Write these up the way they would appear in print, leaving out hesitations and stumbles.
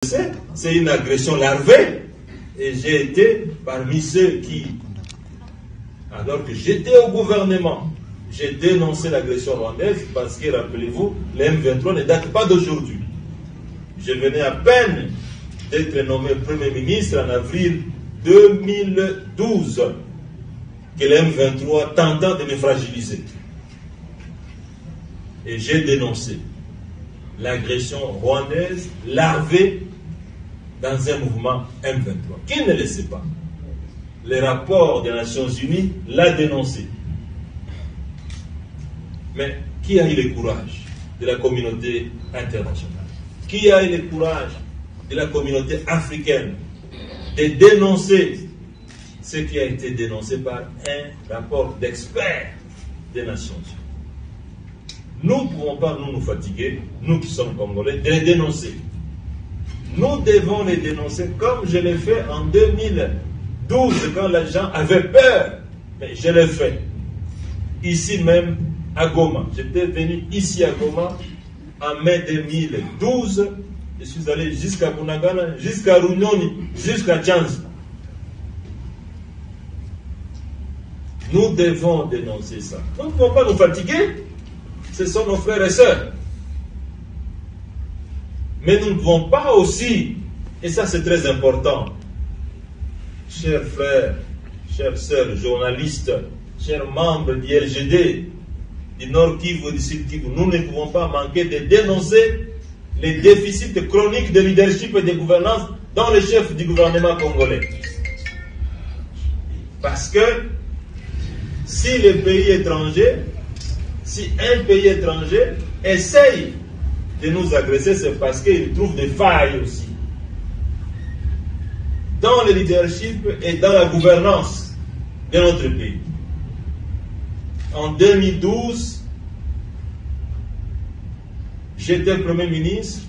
C'est une agression larvée. Et j'ai été parmi ceux qui, alors que j'étais au gouvernement, j'ai dénoncé l'agression rwandaise parce que, rappelez-vous, le M23 ne date pas d'aujourd'hui. Je venais à peine d'être nommé Premier ministre en avril 2012 que le M23 tentant de me fragiliser. Et j'ai dénoncé l'agression rwandaise larvée dans un mouvement M23. Qui ne le sait pas? Le rapport des Nations Unies l'a dénoncé. Mais qui a eu le courage de la communauté internationale? Qui a eu le courage de la communauté africaine de dénoncer ce qui a été dénoncé par un rapport d'experts des Nations Unies? Nous ne pouvons pas nous fatiguer, nous qui sommes Congolais, de les dénoncer. Nous devons les dénoncer comme je l'ai fait en 2012 quand les gens avaient peur. Mais je l'ai fait. Ici même à Goma. J'étais venu ici à Goma en mai 2012. Je suis allé jusqu'à Bunagana, jusqu'à Runyoni, jusqu'à Tchanzi. Nous devons dénoncer ça. Nous ne pouvons pas nous fatiguer. Ce sont nos frères et sœurs. Mais nous ne pouvons pas aussi, et ça c'est très important, chers frères, chères sœurs, journalistes, chers membres du LGD, du Nord Kivu et du Sud Kivu, nous ne pouvons pas manquer de dénoncer les déficits chroniques de leadership et de gouvernance dans les chefs du gouvernement congolais. Parce que si les pays étrangers, si un pays étranger essaye de nous agresser, c'est parce qu'ils trouvent des failles aussi dans le leadership et dans la gouvernance de notre pays. En 2012, j'étais Premier ministre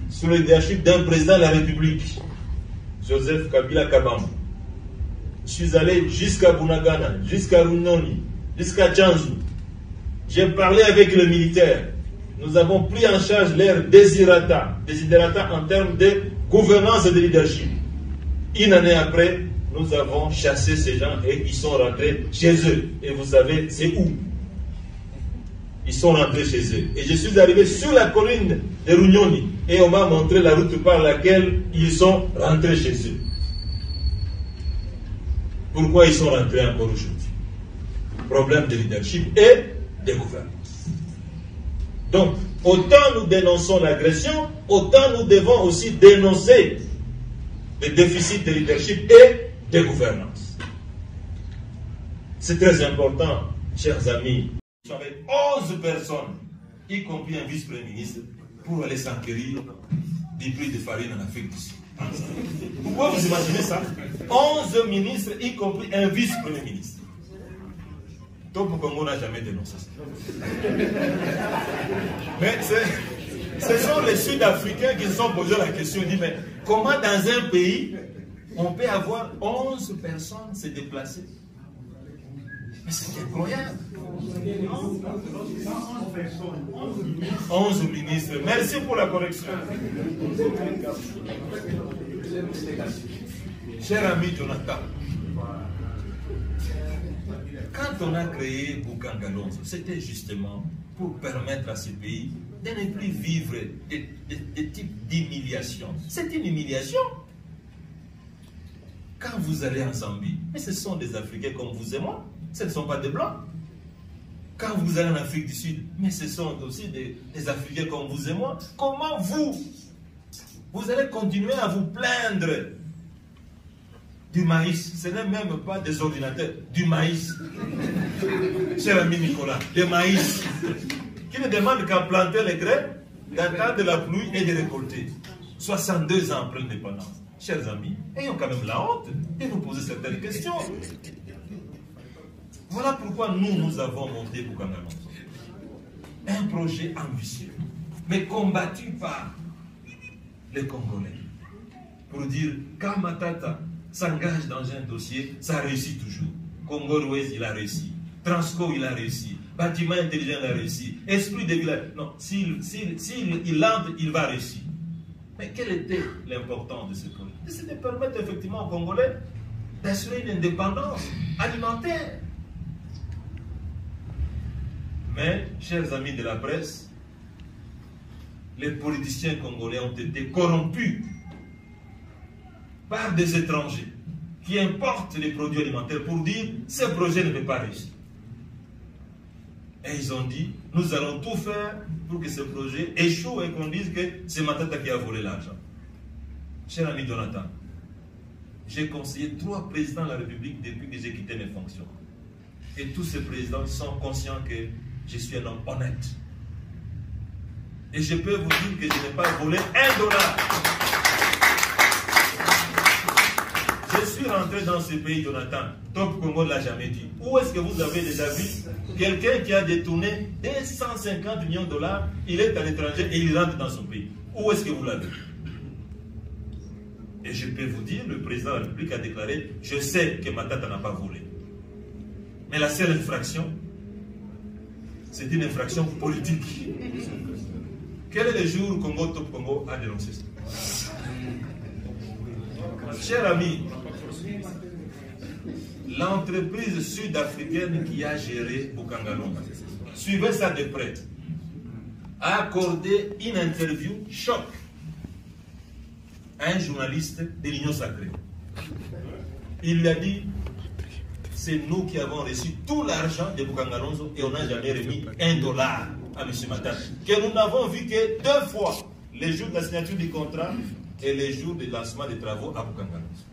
sous le leadership d'un président de la République, Joseph Kabila Kabamba. Je suis allé jusqu'à Bunagana, jusqu'à Runyoni, jusqu'à Tchanzu. J'ai parlé avec les militaires. Nous avons pris en charge leurs desiderata en termes de gouvernance et de leadership. Une année après, nous avons chassé ces gens et ils sont rentrés chez eux. Et vous savez, c'est où? Ils sont rentrés chez eux. Et je suis arrivé sur la colline de Runyoni et on m'a montré la route par laquelle ils sont rentrés chez eux. Pourquoi ils sont rentrés encore aujourd'hui? Problème de leadership et de gouvernance. Donc, autant nous dénonçons l'agression, autant nous devons aussi dénoncer les déficits de leadership et de gouvernance. C'est très important, chers amis. Avec 11 personnes, y compris un vice-premier ministre, pour aller s'enquérir des prix de farine en Afrique du Sud. Vous pouvez vous imaginer ça? 11 ministres, y compris un vice-premier ministre. Topo Congo n'a jamais dénoncé ça. Mais ce sont les Sud-Africains qui se sont posé la question, ils disent, mais comment dans un pays, on peut avoir 11 personnes se déplacer? Mais c'est incroyable. 11 ministres. Merci pour la correction. Cher ami Jonathan, quand on a créé Boukangalonzo, c'était justement pour permettre à ce pays de ne plus vivre des types d'humiliation. C'est une humiliation. Quand vous allez en Zambie, mais ce sont des Africains comme vous et moi, ce ne sont pas des Blancs. Quand vous allez en Afrique du Sud, mais ce sont aussi des Africains comme vous et moi. Comment vous allez continuer à vous plaindre du maïs? Ce n'est même pas des ordinateurs, du maïs. Cher ami Nicolas, le maïs, qui ne demande qu'à planter les graines, d'attendre la pluie et de récolter. 62 ans après l'indépendance. Chers amis, ayons quand même la honte de nous poser certaines questions. Voilà pourquoi nous avons monté Boukangalonzo. Un projet ambitieux, mais combattu par les Congolais. Pour dire, quand Matata s'engage dans un dossier, ça réussit toujours. Congo-Ouest, il a réussi. Transco, il a réussi. Bâtiment intelligent, il a réussi. Esprit de village, non, s'il entre, il va réussir. Mais quelle était l'importance de ce projet? C'est de permettre effectivement aux Congolais d'assurer une indépendance alimentaire. Mais, chers amis de la presse, les politiciens congolais ont été corrompus par des étrangers qui importent les produits alimentaires pour dire « ce projet ne peut pas réussir ». Et ils ont dit « nous allons tout faire pour que ce projet échoue et qu'on dise que c'est Matata qui a volé l'argent ». Cher ami Jonathan, j'ai conseillé 3 présidents de la République depuis que j'ai quitté mes fonctions. Et tous ces présidents sont conscients que je suis un homme honnête. Et je peux vous dire que je n'ai pas volé $1. Je suis rentré dans ce pays, Jonathan. Top Congo ne l'a jamais dit. Où est-ce que vous avez déjà vu quelqu'un qui a détourné 250 millions de dollars, il est à l'étranger et il rentre dans son pays? Où est-ce que vous l'avez vu? Et je peux vous dire, le président de la République a déclaré, je sais que Matata n'a pas volé. Mais la seule infraction, c'est une infraction politique. Quel est le jour où Congo Top Congo a dénoncé ça? Cher ami, l'entreprise sud-africaine qui a géré Bukangalonga, suivez ça de près, a accordé une interview choc à un journaliste de l'Union Sacrée. Il lui a dit, c'est nous qui avons reçu tout l'argent de Bukangalonzo et on n'a jamais remis $1 à M. Matata. Que nous n'avons vu que 2 fois, les jours de la signature du contrat et les jours de lancement des travaux à Bukangalonzo.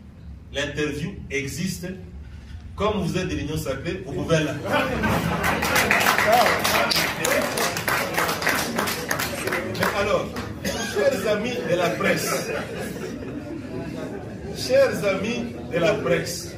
L'interview existe. Comme vous êtes de l'Union Sacrée, vous pouvez la voir. Mais alors, chers amis de la presse, chers amis de la presse,